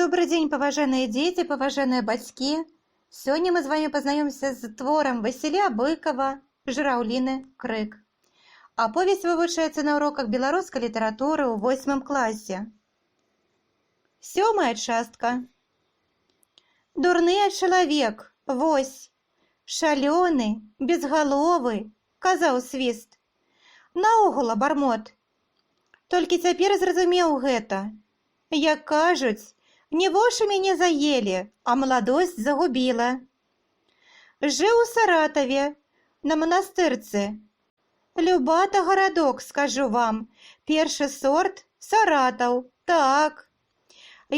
Добрый день, поважаныя дзеці, паважаныя бацькі. Сёння мы з вами пазнаёмся з творам Васіля Быкова «Жыраўліны крык». Аповесць вывучаецца на уроках беларускай літаратуры ў 8 класе. 7 частка. Дурны чалавек, вось, шалёны, безгаловы, казаў свіст. Наогул абармот. Толькі цяпер зразумеў гэта. Як кажуць, не вошы мяне заелі, а маладосць загубіла. Жыў у Саратаве, на манастырцы. Любата гарадок, скажу вам, першы сорт Саратаў, так.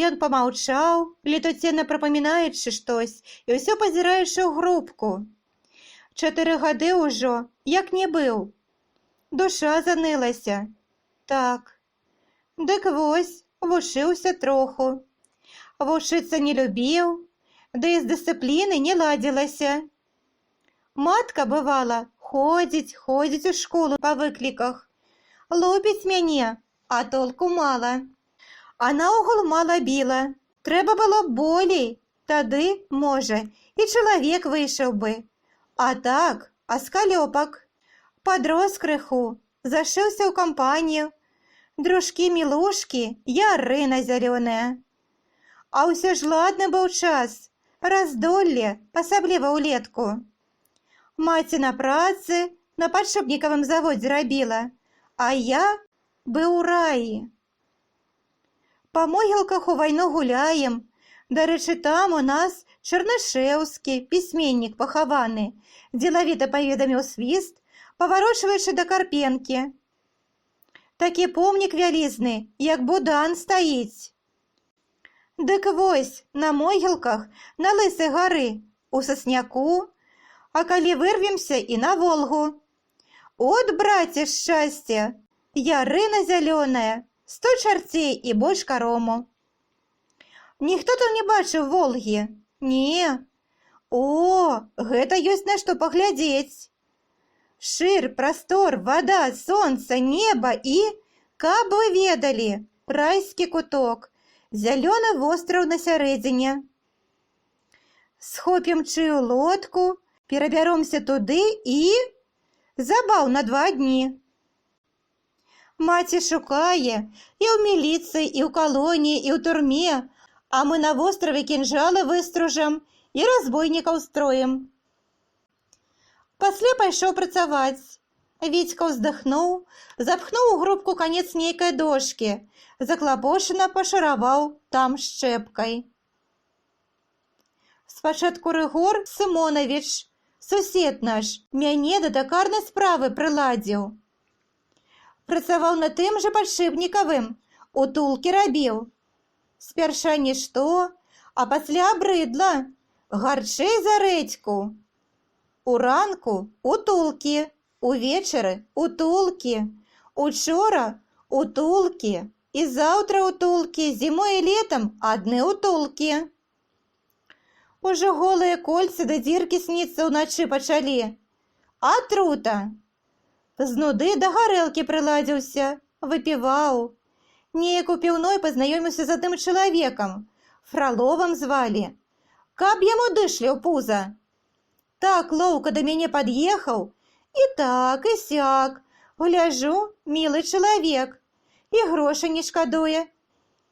Ён памаўчаў, летуценна прапамінаючы штось, і ўсё пазіраючы ў грубку. 4 гады ўжо, як не быў. Душа занылася. Так. Дык вось, вучыўся троху. Вучыцца не любіў, ды і з дысцыпліны не ладзілася. Матка, бывала, ходзіць у школу па выкліках. Любіць мяне, а толку мала. А наогул мала біла. Трэба было болей, тады, можа, і чалавек выйшаў бы. А так, аскалёпак. Падрос крыху, зашыўся ў кампанію. Дружкі-мілушкі, ярына зялёная. А ўсё ж ладны быў час, раздолле, асабліва ўлетку. Маці на працы, на падшипнікавым заводзе рабіла, а я быў у раі. Па могілках у вайну гуляем. Дарэчы, там у нас Чарнышэўскі, пісьменнік пахаваны, дзелавіта паведаміў свіст, паварочваючы да Карпенкі. Такі помнік вялізны, як будан стаіць. Дык вось, на могілках, на Лысай гары, у сасняку, а калі вырвемся і на Волгу. От, браце, шчасце, ярына зялёная, 100 чарцей і больш карому. Ніхто там не бачыў Волгі? Не. О, гэта ёсць на што паглядзець. Шыр, прастор, вада, сонца, неба і, каб вы ведалі, райскі куток, зялёны востраў на сярэдзіне. Схопім чыю лодку, перабяромся туды і... забаў на 2 дні. Маці шукае і ў міліцыі, і ў калоніі, і ў турме, а мы на востраве кінжалы выстружам і разбойнікаў строім. Пасля пайшоў працаваць. Віцька ўздыхнуў, запхнуў у грубку канец нейкай дошкі, заклапошана пашараваў там шчэпкай. Спачатку Рыгор Сымонавіч, сусед наш, мяне да такарнай справы прыладзіў. Працаваў на тым жа падшипнікавым, утулкі рабіў. Спярша нішто, а пасля абрыдла, гарчэй за рэдзьку. Уранку утулкі, увечары утулкі, учора утулкі, і заўтра утулкі, зімой і летам адны утулкі. Ужо голыя кольцы да дзіркі сніцца ўначы пачалі. Атрута. З нуды да гарэлкі прыладзіўся, выпіваў. Неяк у піўной пазнаёміўся з адным чалавекам, Фраловым звалі. Каб яму дышлі ў пуза. Так лоўка да мяне пад'ехаў, і так, і сяк. Гляжу, мілы чалавек, і грошы не шкадуе.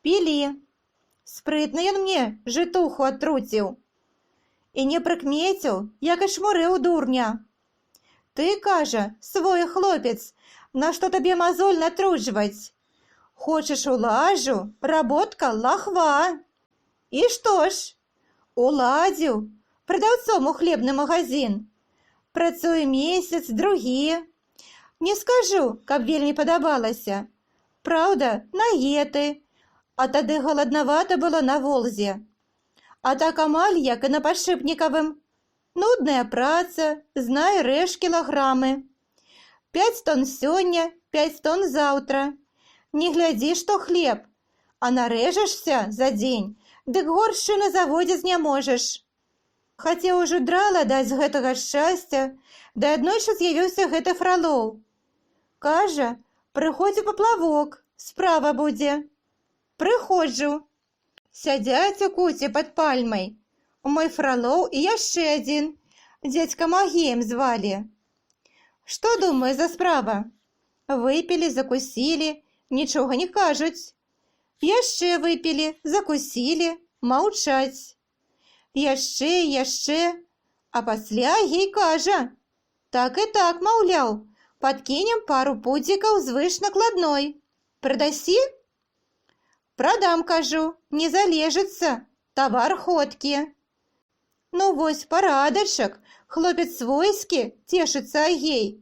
Пілі. Спрытна ён мне жытуху атруціў. І не прыкмеціў, як і шмурыў дурня. Ты, кажа, свой хлопец, на што табе мазоль натруджваць? Хочаш улажу, работка лахва. І што ж? Уладзіў. Прадаўцом у хлебны магазин. Працую месяц, другі. Не скажу, каб вельмі падабалася. Праўда, наеты. А тады галаднавата было на Волзе. А так амаль, як і на падшипнікавым. Нудная праца, знай рэж кілаграмы. 5 тонн сёння, 5 тонн заўтра. Не глядзі, што хлеб. А нарэжашся за дзень, дык горшчы на заводзе зняможаш. Хацеў ужо драла даць з гэтага шчасця, да аднойчы з'явіўся гэты Фралоў. Кажа, прыходзь у паплавок, справа будзе. Прыходжу. Сядзяць у куце пад пальмай. Мой Фролоў і яшчэ адзін. Дзядзька Магеем звалі. Што, думаю, за справа? Выпілі, закусілі, нічога не кажуць. Яшчэ выпілі, закусілі, маўчаць. Яшчэ, а пасля Агей кажа: так і так, маўляў, падкінем пару пудзікаў звыш накладной. Прадасі? Прадам, кажу, не залежыцца, тавар ходкі. Ну вось, парадачак, хлопец свойскі, цешыцца Агей.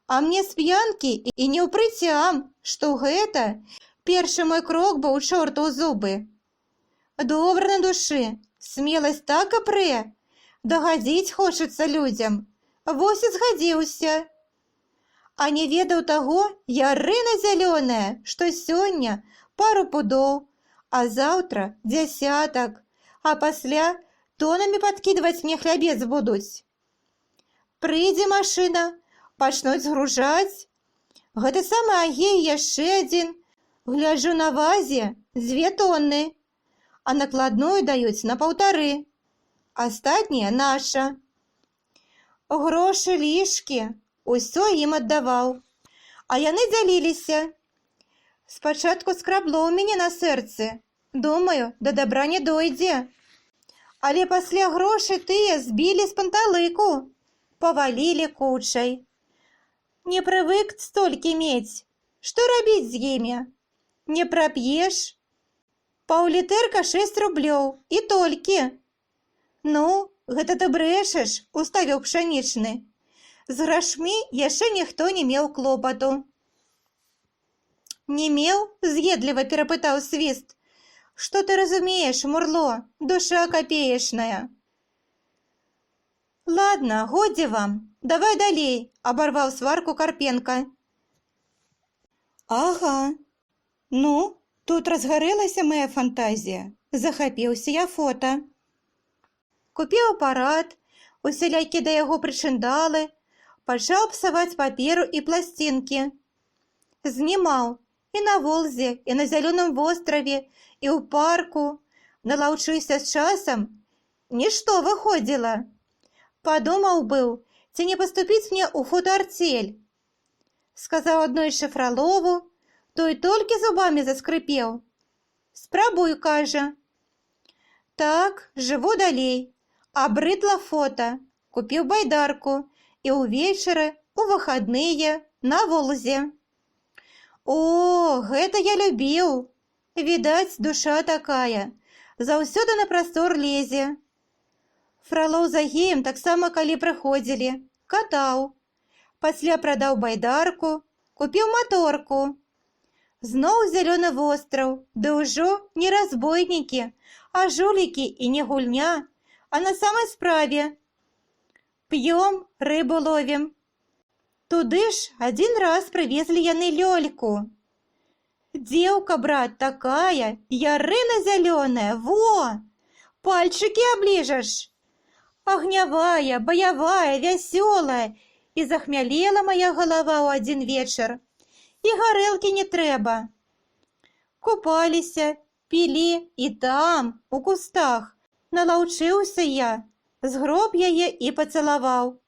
А мне з п'янкі і не ў прыцям, што гэта першы мой крок быў чорту ў зубы. Добра на душы, смеласць так і прэ, дагадзіць хочацца людзям. Вось і згадзіўся. А не ведаў таго, ярына зялёная, што сёння пару пудоў, а заўтра дзясятак, а пасля тонамі падкідваць мне хлябец будуць. Прыйдзе машына, пачнуць згружаць. Гэта самы Агей яшчэ адзін. Гляджу на вазе 2 тонны, а накладную даюць на 1,5. Астатняе наша. Грошы лішкі, усё ім аддаваў. А яны дзяліліся. Спачатку скрабло ў мяне на сэрцы. Думаю, да дабра не дойдзе. Але пасля грошы тыя збілі з панталыку. Павалілі кучай. Не прывык столькі мець. Што рабіць з імі? Не прап'еш? Паўлітэрка 6 рублёў, і толькі. Ну, гэта ты брэшаш, уставіў пшанічны. З грашмі яшчэ ніхто не меў клопату. Не меў? З'едліва перапытаў Свіст. Што ты разумееш, мурло, душа капеечная. Ладно, годзе вам, давай далей, абарваў сварку Карпенка. Ага. Ну, тут разгарэлася мая фантазія. Захапіўся я фота. Купіў апарат, усялякі да яго прычындалы, пачаў псаваць паперу і пласцінкі. Знімаў і на Волзе, і на Зялёным востраве, і ў парку. Налаўчыўся з часам. Нішто выходзіла. Падумаў быў, ці не паступіць мне ў фотоартель. Сказаў аднойчы Фролову, той толькі зубамі заскрыпеў. Спрабуй, кажа. Так, жыву далей. Абрыдла фота. Купіў байдарку. І ўвечары, у выхадныя, на Волзе. О, гэта я любіў. Відаць, душа такая. Заўсёды на прастор лезе. Фролоў з Агеем таксама калі прыходзілі. Катаў. Пасля прадаў байдарку, купіў маторку. Зноў Зялёны востраў, ды ўжо не разбойнікі, а жулікі і не гульня, а на самай справе. П'ём, рыбу ловім. Туды ж адзін раз прывезлі яны лёльку. Дзеўка, брат, такая, ярына зялёная, во! Пальчыкі абліжаш. Агнявая, баявая, вясёлая, і захмялела мая галава ў адзін вечар. І гарэлкі не трэба. Купаліся, пілі і там, у кустах. Налаўчыўся я, згроб яе і пацалаваў.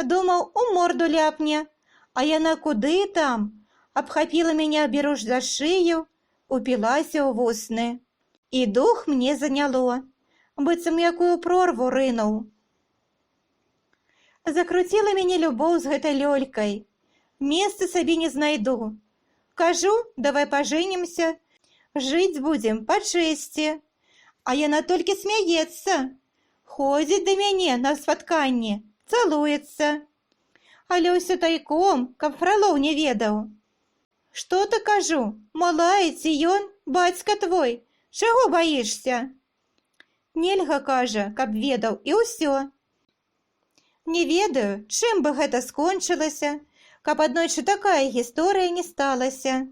Думаў, у морду ляпне, а яна куды там? Абхапіла мяне аберуш за шыю, упілася ў вусны. І дух мне заняло, быццам якую прорву рынуў. Закруціла мяне любоў з гэтай лёлькай. Месца сабе не знайду. Кажу, давай пажэнімся, жыць будзем па чэсці. А яна толькі смяецца. Ходзіць да мяне на спатканні, цалуецца. Але ўсё тайком, каб Фролоў не ведаў. Што ты, кажу, малая ці ён, бацька твой, чаго баішся? Нельга, кажа, каб ведаў, і ўсё. Не ведаю, чым бы гэта скончылася, каб аднойчы такая гісторыя не сталася.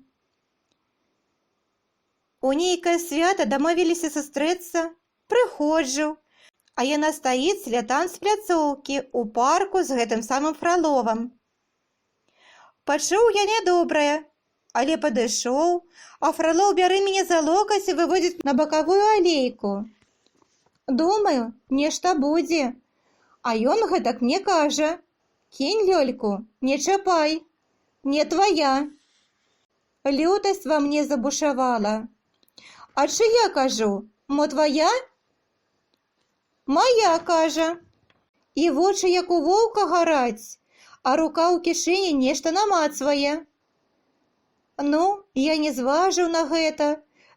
У нейкае свята дамовіліся сустрэцца, прыходжу, а яна стаіць ля танцпляцоўкі ў парку з гэтым самым Фроловым. Пачуў я нядобрае, але падышоў, а Фролоў бярэ мяне за локаць і выводзіць на бакавую алейку. Думаю, нешта будзе, а ён гэтак мне кажа: «Кінь лёльку, не чапай, не твоя». Лютасць во мне забушавала. А чыя, кажу, мо твоя? Моя, кажа. І вочы, як у воўка, гараць, а рука ў кішэні нешта намацвае. Ну, я не зважыў на гэта,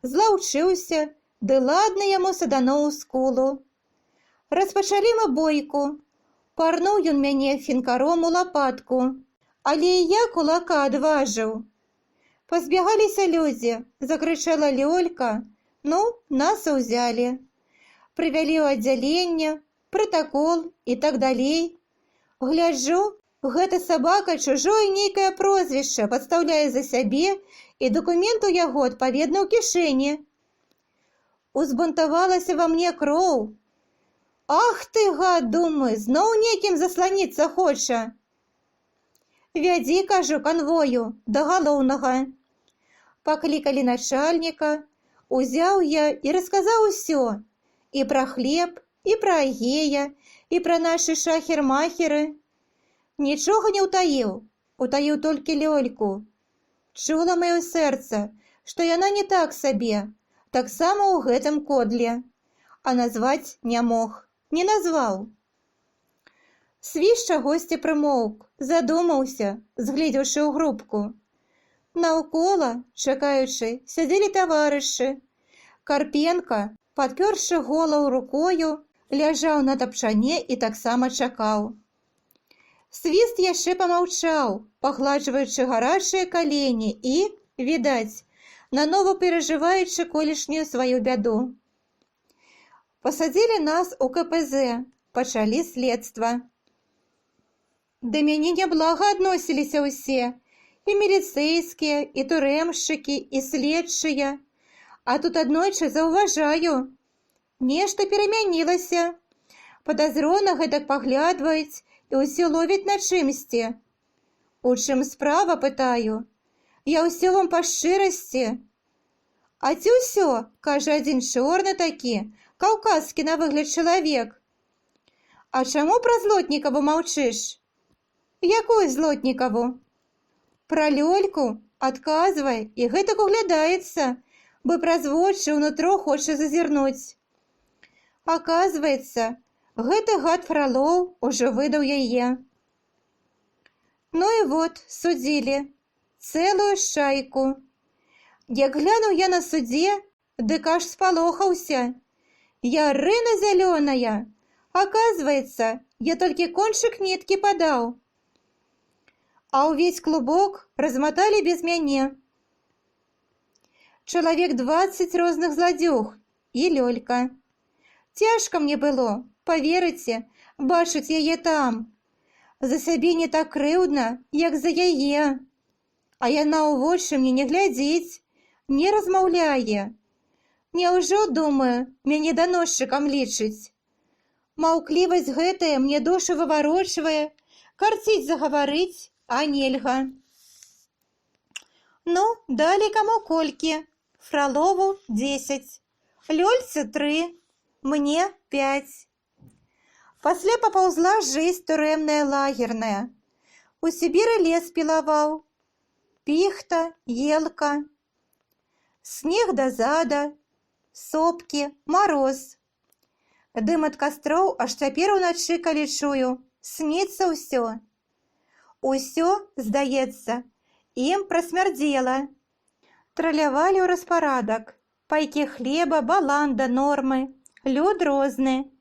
злаўчыўся, ды ладна яму садануў у скулу. Распачалі мы бойку. Парнуў ён мяне фінкаром у лапатку, але і я кулака адважыў. Пазбягаліся людзі, закрычала Лёлька. Ну, нас і ўзялі. Прывялі ў аддзяленне, пратакол і так далей. Гляджу, гэта сабака чужое нейкае прозвішча падстаўляе за сябе, і дакумент у яго адпаведна ў кішэні. Узбунтавалася ва мне кроў. Ах ты, гад, думаю, зноў некім засланіцца хоча. Вядзі, кажу, канвою да галоўнага. Паклікалі начальніка, узяў я і расказаў усё. І пра хлеб, і пра Агея, і пра нашы шахер-махеры. Нічога не ўтаіў, утаіў толькі Лёльку. Чула маё сэрца, што яна не так сабе, таксама ў гэтым кодле, а назваць не мог, не назваў. Свіш чагосьці прымоўк, задумаўся, згледзеўшы ў грубку. Наўкола, чакаючы, сядзелі таварышы. Карпенка, падпёршы голову рукою, ляжаў на тапчане і таксама чакаў. Свіст яшчэ памаўчаў, пагладжваючы гарачыя калені і, відаць, нанова перажываючы колішнюю сваю бяду. Пасадзілі нас у КПЗ, пачалі следства. Да мяне няблага адносіліся ўсе, і міліцэйскія, і турэмшчыкі, і следчыя. А тут аднойчы заўважаю. Нешта перамянілася. Падазрона гэтак паглядваюць і ўсё ловіць на чымсьці. У чым справа, пытаю? Я ўсё вам па шчырасці. А ці ўсё, кажа адзін чорны такі, каўказскі на выгляд чалавек. А чаму пра Злотнікаву маўчыш? Якую Злотнікаву? Пра Лёльку адказвай, і гэтак углядаецца, бы праз вочы ўнутро хоча зазірнуць. Аказваецца, гэты гад Фролоў ужо выдаў яе. Ну і вот, судзілі. Цэлую шайку. Як глянуў я на судзе, дык аж спалохаўся. Я рына зялёная. Аказваецца, я толькі кончык ніткі падаў. А ўвесь клубок разматалі без мяне. Чалавек 20 розных зладзюг і Лёлька. Цяжка мне было, паверыце, бачыць яе там. За сябе не так крыўдна, як за яе. А яна ў вочы мне не глядзіць, не размаўляе. Няўжо, думаю, мяне даносчыкам лічыць? Маўклівасць гэтая мне душу выварочвае, карціць загаварыць, а нельга. Ну, далі каму колькі. Фролову 10, Лёльцы 3, мне 5. Пасля папаўзла жыць турэмная лагерная. У Сібіры лес пілаваў. Піхта, елка. Снег да зада, сопкі, мароз. Дым ад кастроў аж цяпер уначы, калі чую, сніцца ўсё. Усё, здаецца, ім прасмярдзела. Тралявалі ў распарадак. Пайкі хлеба, баланда, нормы. Люд розны.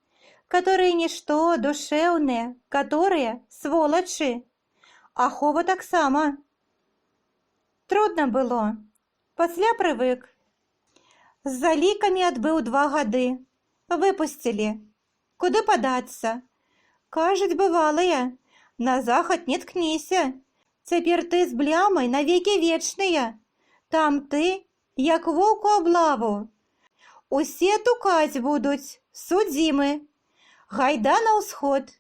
Которые нішто, душэўныя, которые сволачы. Ахова таксама. Трудно было. Пасля прывык. З залікамі адбыў 2 гады. Выпусцілі. Куды падацца? Кажуць бывалыя. На захад не ткніся. Цяпер ты з блямай навекі вечныя. Там ты, як воўку аблаву. Усе тукаць будуць, судзімы. Гайда на ўсход.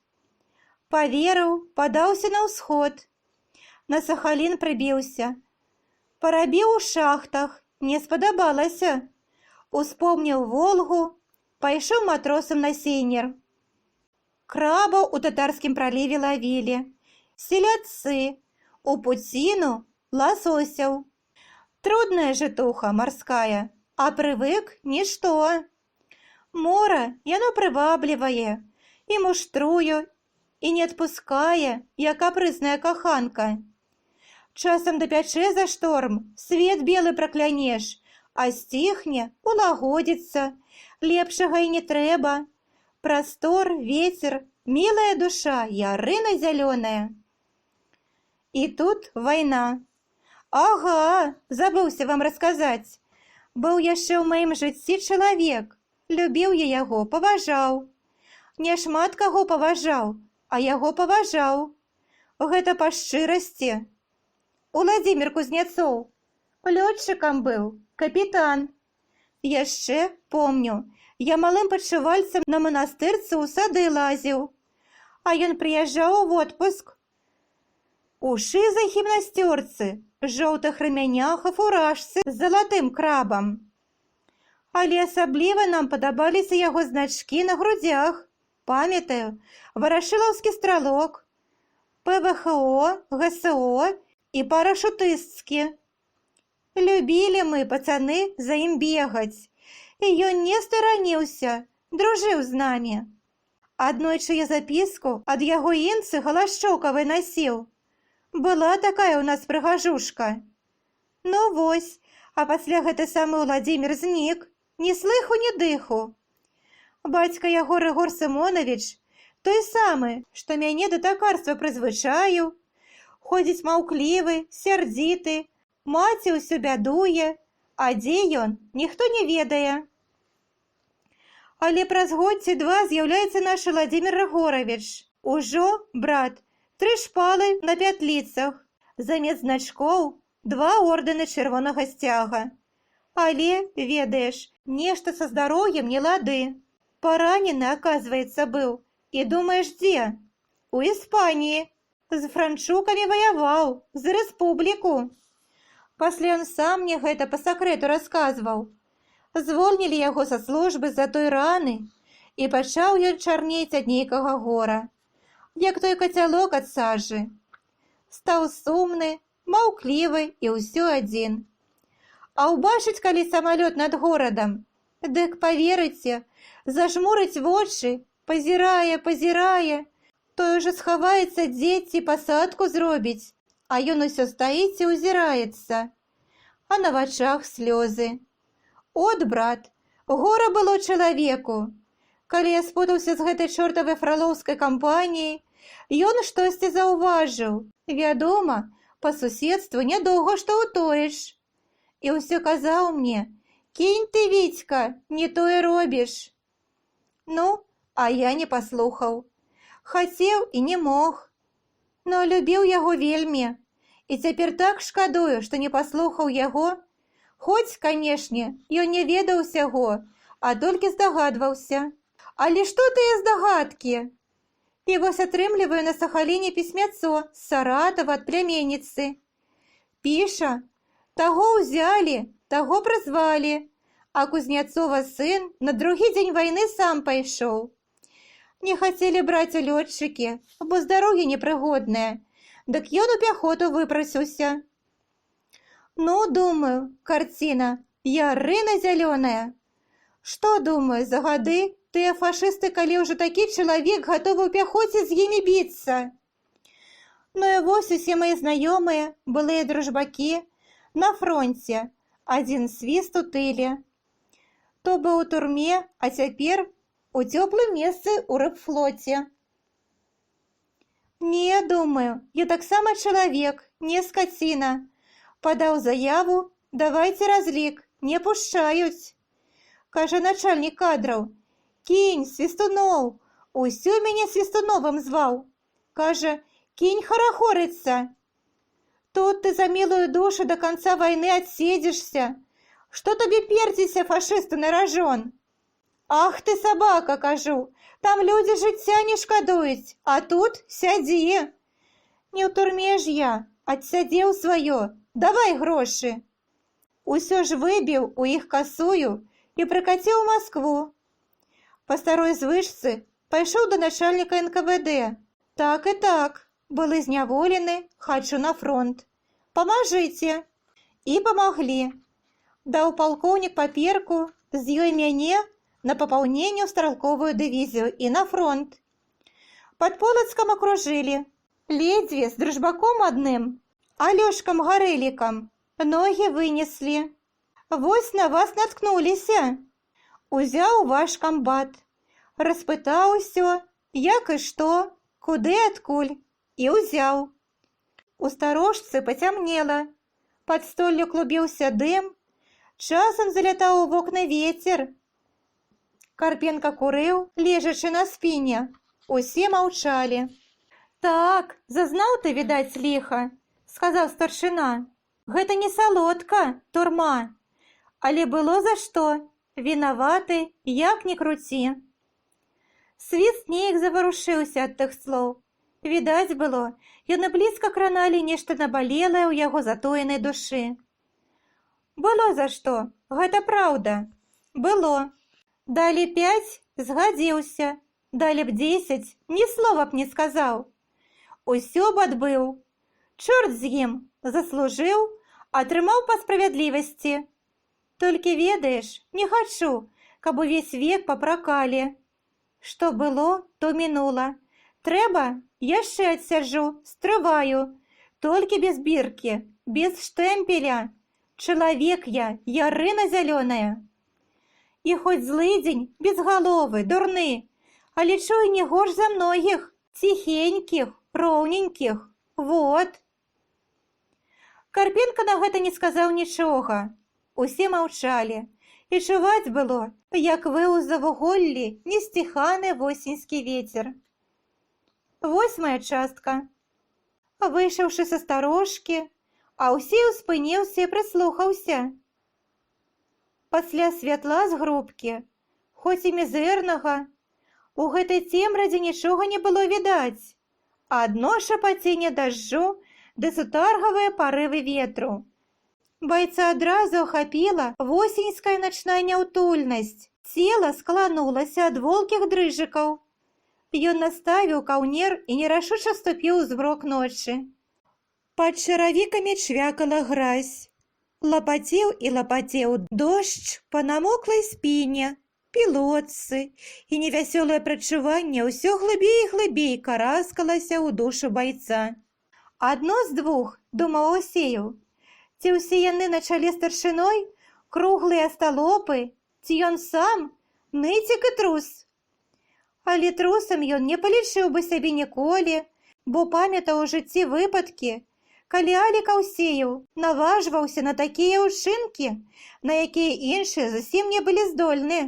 Паверыў, падаўся на ўсход. На Сахалін прыбіўся. Парабіў у шахтах, не спадабалася. Успомніў Волгу, пайшоў матросам на сейнер. Крабаў у татарскім праліве лавілі, селядцы, у пуціну ласосяў. Трудная жытуха марская, а прывык нішто. Мора, яно прываблівае, і муштрую, і не адпускае, як капрызная каханка. Часам дапячэ за шторм, свет белы праклянеш, а сціхне, улагодзіцца, лепшага і не трэба. Прастор, ветер, мілая душа, ярына зялёная. І тут вайна. Ага, забыўся вам расказаць. Быў яшчэ ў маім жыцці чалавек. Любіў я яго, паважаў. Не шмат каго паважаў, а яго паважаў. Гэта па шчырасці. Уладзімір Кузнецоў. Лётчыкам быў, капітан. Яшчэ помню, я малым падшывальцам на манастырцы ў сады лазіў. А ён прыязджаў у водпуск. У шызай гімнасцёрцы, жоўтых рамянях і фуражцы з залатым крабам. Але асабліва нам падабаліся яго значкі на грудзях. Памятаю, варашылаўскі стралок, ПВХО, ГСО і парашутысткі. Любілі мы, пацаны, за ім бегаць. І ён не стараніўся, дружыў з намі. Аднойчы я запіску ад яго інцы галашчокавай насіў. Была такая ў нас прыгажушка. Ну вось, а пасля гэты самы Уладзімір знік, ні слыху, ні дыху. Бацька яго Рыгор Сымонавіч, той самы, што мяне да такарства прызвычаіў, ходзіць маўклівы, сярдзіты, маці ўсё бядуе, а дзе ён, ніхто не ведае. Але праз год ці два з'яўляецца наш Уладзімір Рыгоравіч. Ужо, брат, 3 шпалы на пятліцах, замест значкоў 2 ордэны чырвонага сцяга. Але, ведаеш, нешта са здароўем не лады. Паранены, аказваецца, быў. І думаеш, дзе? У Іспаніі. З франчукамі ваяваў, за рэспубліку. Пасля ён сам мне гэта па сакрэту расказваў. Звольнілі яго са службы з-за той раны, і пачаў ён чарнець ад нейкага гора, як той кацялок ад сажы. Стаў сумны, маўклівы і ўсё адзін. А ўбачыць, калі самалёт над горадам, дык паверыце, зажмурыць вочы, пазірае, той ужо схаваецца дзеці, пасадку зробіць, а ён усё стаіць і ўзіраецца. А на вачах слёзы. От, брат, гора было чалавеку. Калі я спутаўся з гэтай чортавай фралоўскай кампаніяй, ён штосьці заўважыў. Вядома, па суседству нядоўга што ўтоіш. І ўсё казаў мне: «Кінь ты, Вітька, не тое робіш». Ну, а я не паслухаў. Хацеў і не мог. Но любіў яго вельмі. І цяпер так шкадую, што не паслухаў яго. Хоць, канешне, ён не ведаў усяго, а толькі здагадваўся. Але што тыя здагадкі? І вось атрымліваю на Сахаліне пісьмяцо з Саратава ад пляменніцы. Піша: «Таго ўзялі, таго прызвалі, а Кузнецова сын на другі дзень вайны сам пайшоў. Не хацелі браць у лётчыкі, бо здароўе непрыгоднае, дык ён у пяхоту выпрасіўся». Ну, думаю, карціна, ярына зялёная. Што, думаю, за гады тыя фашысты, калі ўжо такі чалавек гатовы ў пяхоце з імі біцца. Ну і вось усе мае знаёмыя, былыя дружбакі, на фронце, адзін свіст у тыле. То быў у турме, а цяпер у цёплым месцы ў рэбфлоце. Не, думаю, я таксама чалавек, не скаціна. Падаў заяву, давайце разлік, не пушчаюць. Кажа начальнік кадраў: «Кінь, Свістуноў, усё мяне Свістуновым зваў». Кажа: «Кінь харахорыцца. Тут ты за мілую душу до конца вайны адседзішся. Што табе перціся, фашысту, на ражон?» «Ах ты, сабака, кажу, там людзі жыцця не шкадуюць, а тут сядзі». Не ў турме ж я, адсядзеў сваё, давай грошы. Усё ж выбіў у іх касую і прыкаціў у Маскву. Па старой звычцы пайшоў да начальніка НКВД. Так і так, былы зняволены, хачу на фронт. Памажыце. І памаглі. Даў палкоўнік паперку, з ёй мяне на папаўненне ў стралковую дывізію і на фронт. Пад Полацкам акружылі. Ледзьве з дружбаком адным, Алёшкам Гарэлікам, ногі вынеслі. Вось на вас наткнуліся. Узяў ваш камбат. Распытаў усё, як і што, куды адкуль, і ўзяў. У старожцы пацямнела. Пад столлю клубіўся дым, часам залятаў у вокны вецер. Карпенка курыў, лежачы на спіне. Усе маўчалі. Так, зазнаў ты, відаць, ліха, сказаў старшына. Гэта не салодка, турма. Але было за што. Вінаваты, як ні круці. Свіст неяк заварушыўся ад тых слоў. Відаць было, яны блізка краналі нешта набалелае ў яго затоенай душы. Было за што, гэта праўда. Было. Далі 5, згадзіўся. Далі б 10, ні слова б не сказаў. Усё б адбыў. Чорт з ім, заслужыў, атрымаў па справядлівасці. Толькі ведаеш, не хачу, каб увесь век папракалі. Што было, то мінула. Трэба, яшчэ адсяджу, стрываю. Толькі без біркі, без штэмпеля. Чалавек я, ярына зялёная. І хоць злыдзень, безгаловы, дурны, але чуй не горш за многіх, ціхенькіх, роўненькіх. Вот. Карпенка на гэта не сказаў нічога. Усе маўчалі. І чуваць было, як выў за вуголлі несціханы восеньскі вецер. 8-я частка. Выйшаўшы са старожкі, Аўсей успыніўся і прыслухаўся. Пасля святла з грубкі, хоць і мізэрнага, у гэтай цемрадзе нічога не было відаць. Адно шапаценне дажджу ды сутаргавыя парывы ветру. Байца адразу ахапіла восеньская начная няўтульнасць. Цела скланулася ад волкіх дрыжыкаў. Ён наставіў каўнер і нерашуча ступіў у змрок ночы. Пад чаравікамі чвякала гразь. Лапацеў і лапацеў дождж па намоклай спіне, пілотцы, і невясёлае прадчуванне ўсё глыбей і глыбей караскалася ў душу байца. Адно з двух, думаў Аўсею, ці ўсе яны на чале старшыной, круглыя сталопы, ці ён сам, ныцік і трус. Але трусам ён не палічыў бы сябе ніколі, бо памятаў у жыцці выпадкі, калі Алік Аўсеяў наважваўся на такія ўчынкі, на якія іншыя зусім не былі здольны.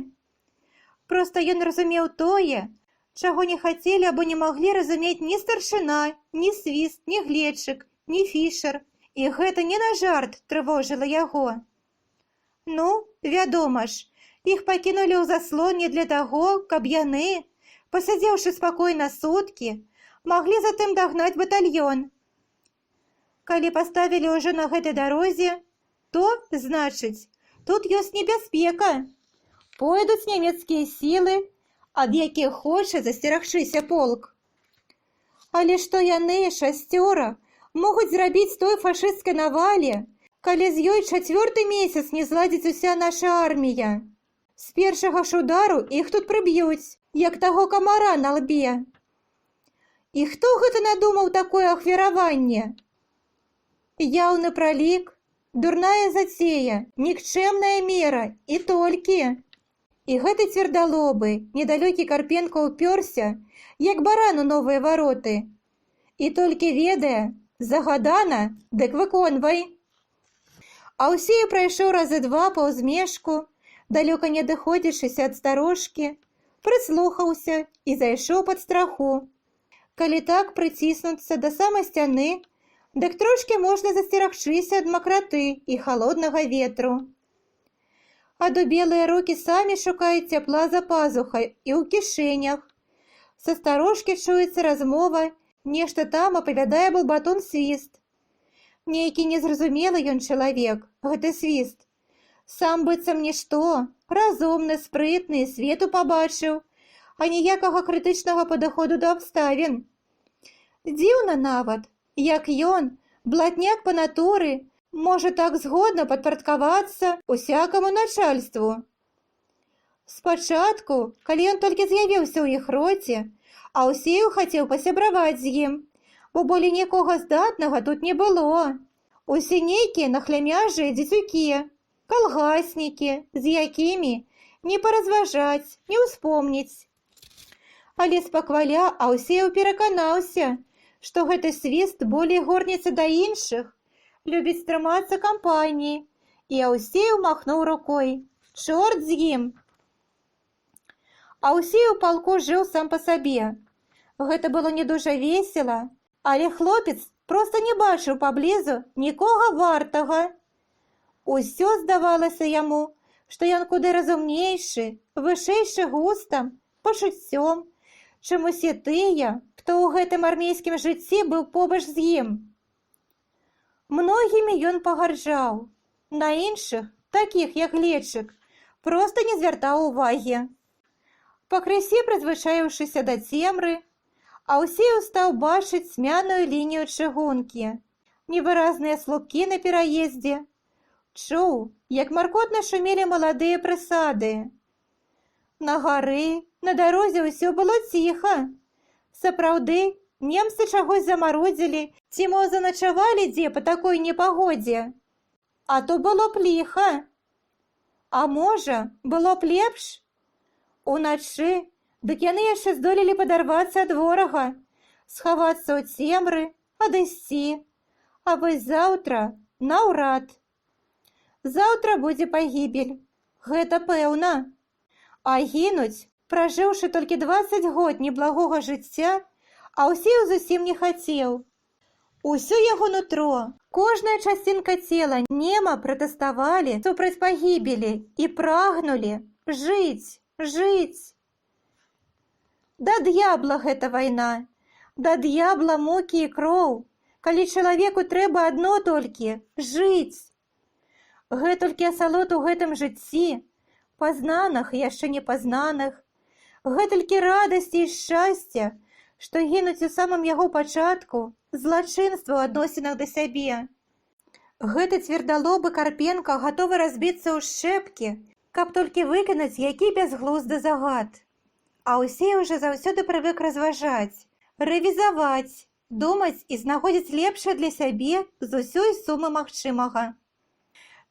Проста ён разумеў тое, чаго не хацелі або не маглі разумець ні старшына, ні свіст, ні гледчык, ні фішер. І гэта не на жарт трывожыла яго. Ну, вядома ж, іх пакінулі ў заслоне для таго, каб яны, пасядзеўшы спакойна суткі, маглі затым дагнаць батальён. Калі паставілі ўжо на гэтай дарозе, то, значыць, тут ёсць небяспека. Пойдуць нямецкія сілы, ад якіх хоча засцерагчыся полк. Але што яны, 6, могуць зрабіць той фашысцкай навале, калі з ёй 4-й месяц не зладзіць уся наша армія? З першага ж удару іх тут прыб'юць, як таго камара на лбе. І хто гэта надумаў такое ахвяраванне? Яўны пралік, дурная зацея, нікчэмная мера, і толькі. І гэты цвердалобы, недалёкі Карпенка ўпёрся, як баран у новыя вароты. І толькі ведае, загадана, дык выконвай. Аўсей прайшоў разы 2 паўз межку, далёка не адыходзячыся ад старожкі, прыслухаўся і зайшоў пад страху. Калі так прыціснуцца да самай сцяны, дык трошкі можна засцерагчыся ад макраты і халоднага ветру. Адубелыя рукі самі шукаюць цяпла за пазухай і ў кішэнях. Са старожкі чуецца размова, нешта там апавядае балбатун свіст. Нейкі незразумелы ён чалавек, гэты свіст. Сам быццам нішто, разумны, спрытны, свету пабачыў, а ніякага крытычнага падыходу да абставін. Дзіўна нават, як ён, блатняк па натуры, можа так згодна падпарадкавацца усякаму начальству. Спачатку, калі ён толькі з'явіўся ў іх роце, Аўсеў хацеў пасябраваць з ім, бо болей нікога здатнага тут не было. Усе нейкія нахлямяжыя дзецюкі, калгаснікі, з якімі не паразважаць, не ўспомніць. Але спакваля Аўсеў пераканаўся, што гэты свіст болей горніцца да іншых, любіць трымацца кампаніі, і Аўсеў махнуў рукой. Чорт з ім! Аўсей у палку жыў сам па сабе. Гэта было не дужа весела, але хлопец проста не бачыў паблізу нікога вартага. Усё здавалася яму, што ён куды разумнейшы, вышэйшы густам, пачуццём, чым усе тыя, хто ў гэтым армейскім жыцці быў побач з ім. Многімі ён пагарджаў, на іншых, такіх як Гледчык, проста не звяртаў увагі. Пакрысе прызвычаіўшыся да цемры, Аўсеў стаў бачыць цьмяную лінію чыгункі, невыразныя слупкі на пераездзе. Чуў, як маркотна шумелі маладыя прысады. На гары, на дарозе ўсё было ціха. Сапраўды, немцы чагось замарудзілі, ці мо заначавалі дзе па такой непагодзе. А то было б ліха. А можа, было б лепш? Уначы, дык яны яшчэ здолелі падарвацца ад ворага, схавацца ў цемры, адысці. А вось заўтра наўрад. Заўтра будзе пагібель, гэта пэўна. А гінуць, пражыўшы толькі 20 год неблагога жыцця, Аўсеў зусім не хацеў. Усё яго нутро, кожная часцінка цела нема пратэставалі супраць пагібелі і прагнулі жыць, жыць. Да д'ябла гэта вайна, да д'ябла мукі і кроў, калі чалавеку трэба адно толькі жыць. Гэтулькі асалод у гэтым жыцці, пазнаных і яшчэ не пазнаных, гэтулькі радасці і шчасця, што гінуць у самым яго пачатку, злачынства ў адносінах да сябе. Гэты цвердалобы Карпенка гатовы разбіцца ў шчэпкі, каб толькі выканаць які бязглузды загад. Аўсей уже заўсёды прывык разважаць, рэвізаваць, думаць і знаходзіць лепшае для сябе з усёй сумы магчымага.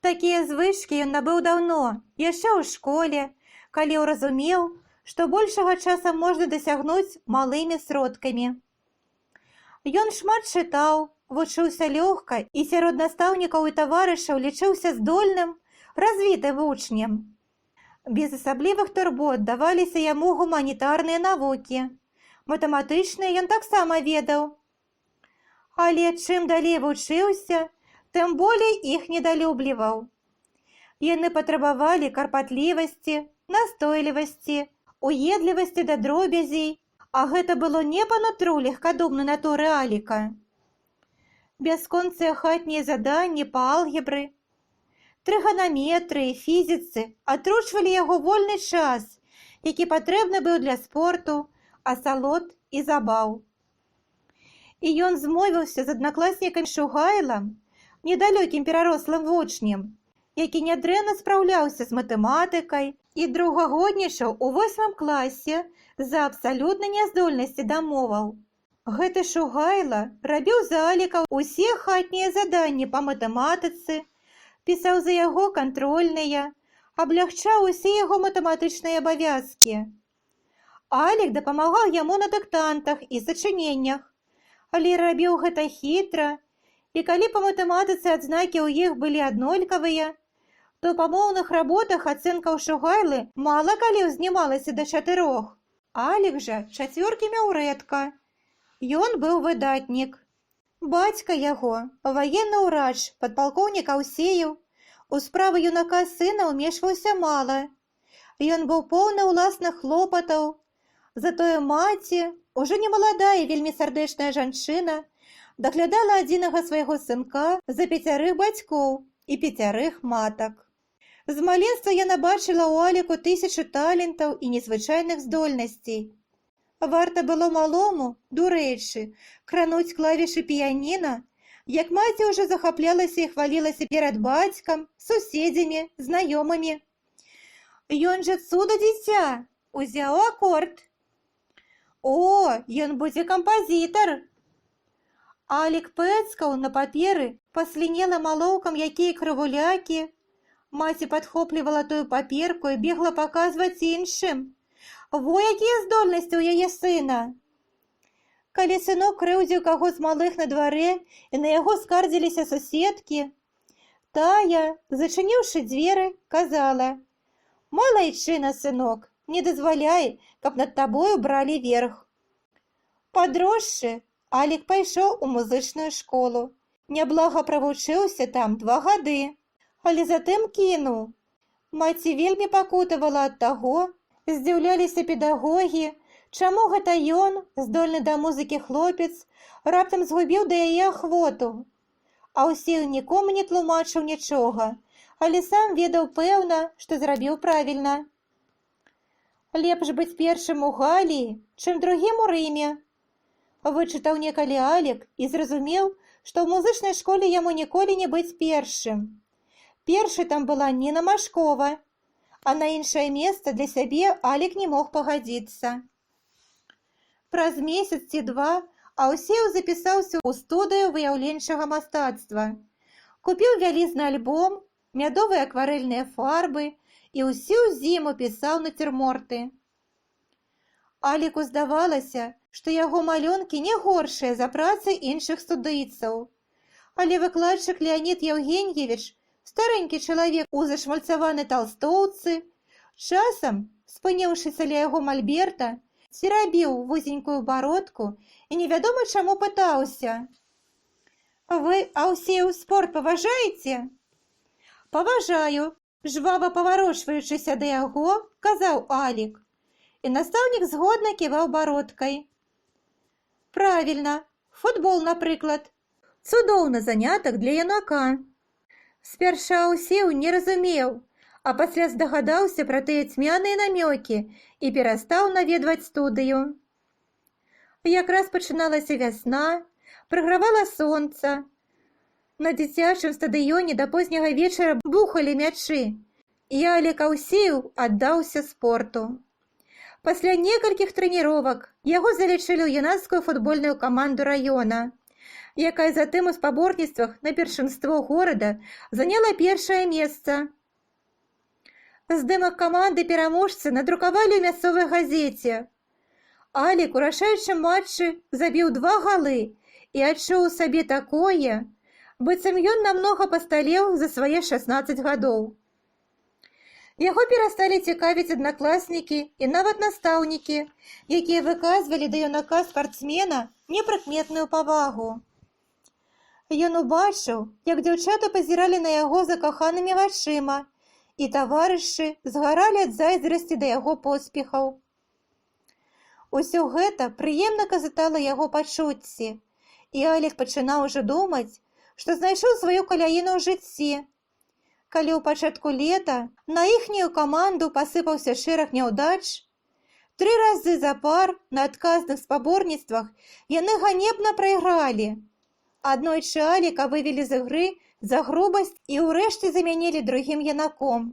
Такія звычкі ён набыў даўно, яшчэ ў школе, калі ўразумеў, што большага часа можна дасягнуць малымі сродкамі. Ён шмат чытаў, вучыўся лёгка і сярод настаўнікаў і таварышаў лічыўся здольным, развітым вучнем. Без асаблівых турбот даваліся яму гуманітарныя навукі. Матэматычныя ён таксама ведаў. Але чым далей вучыўся, тым болей іх недалюбліваў. Яны патрабавалі карпатлівасці, настойлівасці, уедлівасці да дробязей, а гэта было не па нутру легкадумнай натуры Аліка. Бясконцыя хатнія заданні па алгебры, трыганаметрыі, фізіцы атручвалі яго вольны час, які патрэбны быў для спорту, асалод і забаў. І ён змовіўся з аднакласнікам Шугайлам, недалёкім перарослым вучнем, які нядрэнна спраўляўся з матэматыкай і другагоднічаў у 8 класе з-за абсалютнай няздольнасці да моваў. Гэты Шугайла рабіў за Аліка ўсе хатнія заданні па матэматыцы, пісаў за яго кантрольныя, аблягчаў усе яго матэматычныя абавязкі. Алік дапамагаў яму на дыктантах і сачыненнях, але рабіў гэта хітра, і калі па матэматыцы адзнакі ў іх былі аднолькавыя, то па моўных работах ацэнка ў Шугайлы мала калі ўзнімалася да 4. Алік жа 4 мяў рэдка. Ён быў выдатнік. Бацька яго, ваенны ўрач, падпалкоўнік Аўсеў, у справы юнака сына ўмешваўся мала. Ён быў поўны ўласных хлопатаў. Затое маці, ужо не маладая і вельмі сардэчная жанчына, даглядала адзінага свайго сынка за 5 бацькоў і 5 матак. З маленства яна бачыла ў Аліку 1000 талентаў і незвычайных здольнасцей. Варта было малому, дурэйшы, крануць клавішы піяніна, як маці ўжо захаплялася і хвалілася перад бацькам, суседзямі, знаёмымі. Ён жа цуда дзіця, узяў акорд. О, ён будзе кампазітар. Алік пэцкаў на паперы паслінелым алоўкам якія крывулякі. Маці падхоплівала тую паперку і бегла паказваць іншым. Во якія здольнасці ў яе сына. Калі сынок крыўдзіў каго з малых на дварэ і на яго скардзіліся суседкі, тая, зачыніўшы дзверы, казала: «Малайчына, сынок, не дазваляй, каб над табою бралі верх». Падросшы, Алік пайшоў у музычную школу. Няблага правучыўся там 2 гады, але затым кінуў. Маці вельмі пакутавала ад таго, здзіўляліся педагогі, чаму гэта ён, здольны да музыкі хлопец, раптам згубіў да яе ахвоту. А ўсіх нікому не тлумачыў нічога, але сам ведаў пэўна, што зрабіў правільна. Лепш быць першым у Галіі, чым другім у Рыме. Вычытаў некалі Алік і зразумеў, што ў музычнай школе яму ніколі не быць першым. Першай там была Ніна Машкова, а на іншае месца для сябе Алік не мог пагадзіцца. Праз месяц ці 2 Аўсеў запісаўся ў студыю выяўленчага мастацтва. Купіў вялізны альбом, мядовыя акварэльныя фарбы і ўсю зіму пісаў нацюрморты. Аліку здавалася, што яго малюнкі не горшыя за працы іншых студыйцаў. Але выкладчык Леонід Яўгеньевіч, старенькі чалавек у зашмальцаванай талстоўцы, часам, спыніўшыся ля яго мальберта, церабіў вузенькую бародку і невядома чаму пытаўся: «Вы, Аўсеў, спорт паважаеце?» «Паважаю», жвава паварочваючыся да яго, казаў Алік. І настаўнік згодна ківаў бародкай. «Правільна, футбол, напрыклад. Цудоўны занятак для юнака». Спярша Аўсеў не разумеў, а пасля здагадаўся пра тыя цьмяныя намёкі і перастаў наведваць студыю. Якраз пачыналася вясна, прыгравала сонца. На дзіцячым стадыёне да позняга вечара бухалі мячы, і Алік Аўсеў аддаўся спорту. Пасля некалькіх трэніровак яго залічылі ў юнацкую футбольную каманду раёна, якая затым у спаборніцтвах на першынство горада заняла першае месца. Здымак каманды пераможцы надрукавалі ў мясцовай газеце. Алік у рашаючым матчы забіў 2 галы і адчуў у сабе такое, быццам ён намнога пасталеў за свае 16 гадоў. Яго перасталі цікавіць аднакласнікі і нават настаўнікі, якія выказвалі да юнака-спартсмена непрыкметную павагу. Ён убачыў, як дзяўчаты пазіралі на яго закаханымі вачыма, і таварышы згаралі ад зайздрасці да яго поспехаў. Усё гэта прыемна казытала яго пачуцці, і Алік пачынаў ужо думаць, што знайшоў сваю каляіну ў жыцці. Калі ў пачатку лета на іхнюю каманду пасыпаўся шэраг няўдач, 3 разы запар на адказных спаборніцтвах яны ганебна прайгралі. Аднойчы Аліка вывелі з ігры за грубасць і ўрэшце замянілі другім юнаком.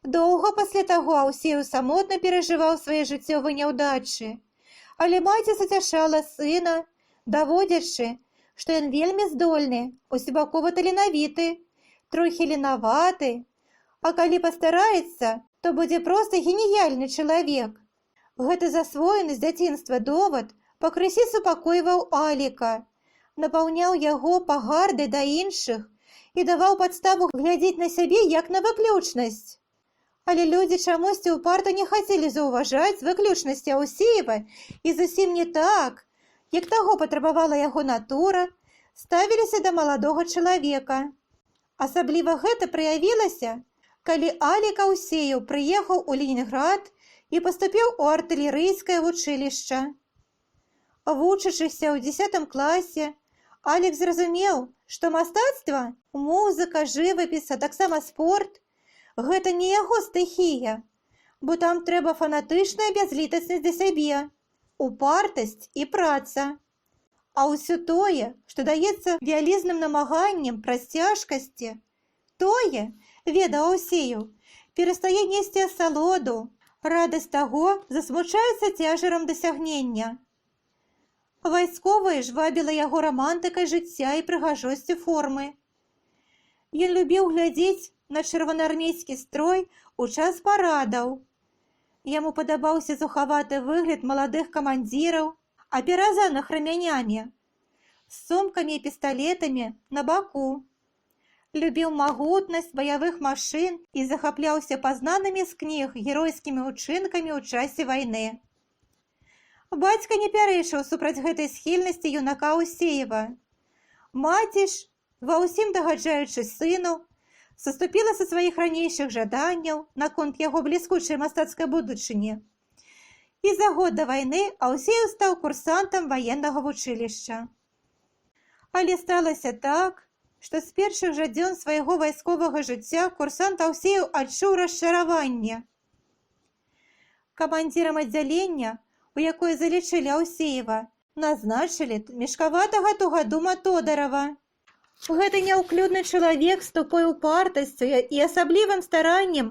Доўга пасля таго Аўсеў самотна перажываў свае жыццёвыя няўдачы, але маці зацяшала сына, даводзячы, што ён вельмі здольны, усебакова таленавіты, трохі ленаваты, а калі пастараецца, то будзе проста геніяльны чалавек. Гэты засвоены з дзяцінства довад пакрысе супакойваў Аліка, напаўняў яго пагардай да іншых і даваў падставу глядзець на сябе як на выключнасць. Але людзі чамусьці ўпарта не хацелі заўважаць выключнасці Аўсеева і зусім не так, як таго патрабавала яго натура, ставіліся да маладога чалавека. Асабліва гэта праявілася, калі Алік Аўсеў прыехаў у Ленінград і паступіў у артылерыйскае вучылішча. вучачыся ў 10 класе, Алекс зразумеў, што мастацтва, музыка, жывапіс, а таксама спорт – гэта не яго стыхія, бо там трэба фанатычная бязлітаснасць да сябе, упартасць і праца. А ўсё тое, што даецца вялізным намаганнем праз цяжкасці, тое, ведаў Аўсею, перастае несці асалоду, радасць таго засмучаецца цяжарам дасягнення. Вайсковая ж вабіла яго рамантыкай жыцця і прыгажосцю формы. Ён любіў глядзець на чырвонаармейскі строй у час парадаў. Яму падабаўся зухаваты выгляд маладых камандзіраў, апяразаных рамянямі, з сумкамі і пісталетамі на баку. Любіў магутнасць баявых машын і захапляўся пазнанымі з кніг геройскімі ўчынкамі ў часе вайны. Бацька не пярэчыў супраць гэтай схільнасці юнака Аўсеева. Маці ж, ва ўсім дагаджаючы сыну, саступіла са сваіх ранейшых жаданняў наконт яго бліскучай мастацкай будучыні. І за год да вайны Аўсеев стаў курсантам ваеннага вучылішча. Але сталася так, што з першых жа дзён свайго вайсковага жыцця курсант Аўсеев адчуў расчараванне. Камандзірам аддзялення, у якое залічылі Аўсеева, назначылі мешкаватага тугадума Тодарава. Гэты няўклюдны чалавек з тупой упартасцю і асаблівым стараннем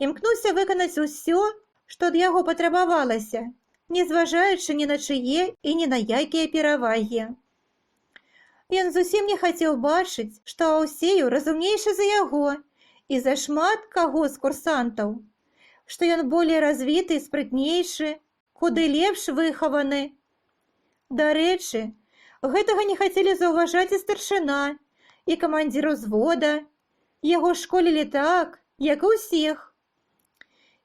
імкнуўся выканаць усё, што ад яго патрабавалася, не зважаючы ні на чые і ні на якія перавагі. Ён зусім не хацеў бачыць, што Аўсею разумнейшы за яго і за шмат каго з курсантаў, што ён болей развіты і спрытнейшы, куды лепш выхаваны. Дарэчы, гэтага не хацелі заўважаць і старшына, і камандзір узвода. Яго школілі так, як і ўсіх.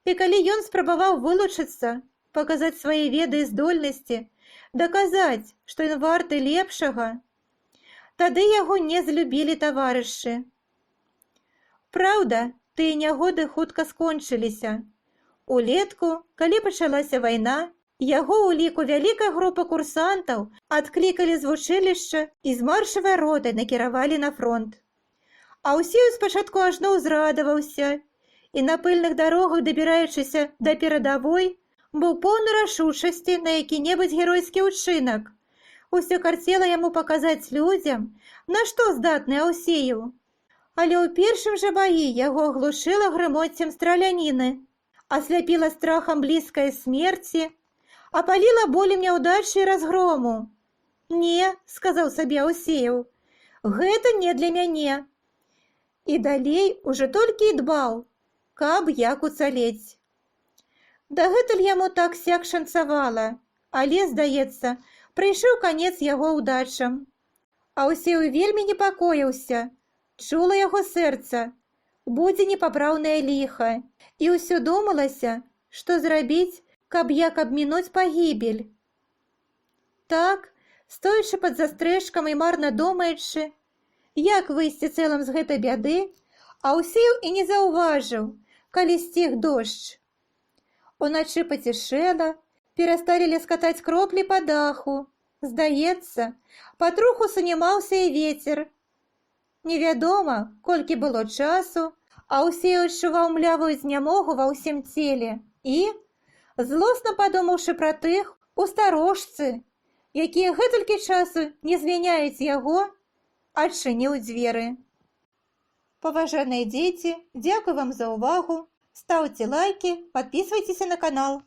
І калі ён спрабаваў вылучыцца, паказаць свае веды і здольнасці, даказаць, што ён варты лепшага, тады яго не злюбілі таварышы. Праўда, тыя нягоды хутка скончыліся. Улетку, калі пачалася вайна, яго ў ліку вялікай групы курсантаў адклікалі з вучылішча і з маршавай ротай накіравалі на фронт. Аўсеў спачатку ажно ўзрадаваўся і на пыльных дарогах, дабіраючыся да перадавой, быў поўны рашучасці на які-небудзь геройскі ўчынак. Усё карцела яму паказаць людзям, на што здатны Аўсеў. Але ў першым жа баі яго аглушыла грымотцем страляніны, асляпіла страхам блізкай смерці, апаліла болем няўдачы і разгрому. «Не», – сказаў сабе Аўсеў, – «гэта не для мяне». І далей ужо толькі і дбаў, каб як уцалець. Дагэтуль яму так-сяк шанцавала, але, здаецца, прыйшоў канец яго ўдачам. Аўсеў вельмі непакоіўся, чула яго сэрца, будзе непапраўнае ліха, і ўсё думалася, што зрабіць, каб як абмінуць пагібель. Так, стоячы пад застрэшкам і марна думаючы, як выйсці цэлым з гэтай бяды, Аўсеў і не заўважыў, калі сціх дождж. Уначы пацішэла, перасталі ляскатаць кроплі па даху. Здаецца, патроху санімаўся і вецер. Невядома, колькі было часу, Аўсеў адчуваў млявую знямогу ва ўсім целе і, злосна падумаўшы пра тых у старожцы, якія гэтулькі часу не звіняюць яго, адчыніў дзверы. Паважаныя дзеці, дзякуй вам за ўвагу. Ставьте лайки, подписывайтесь на канал.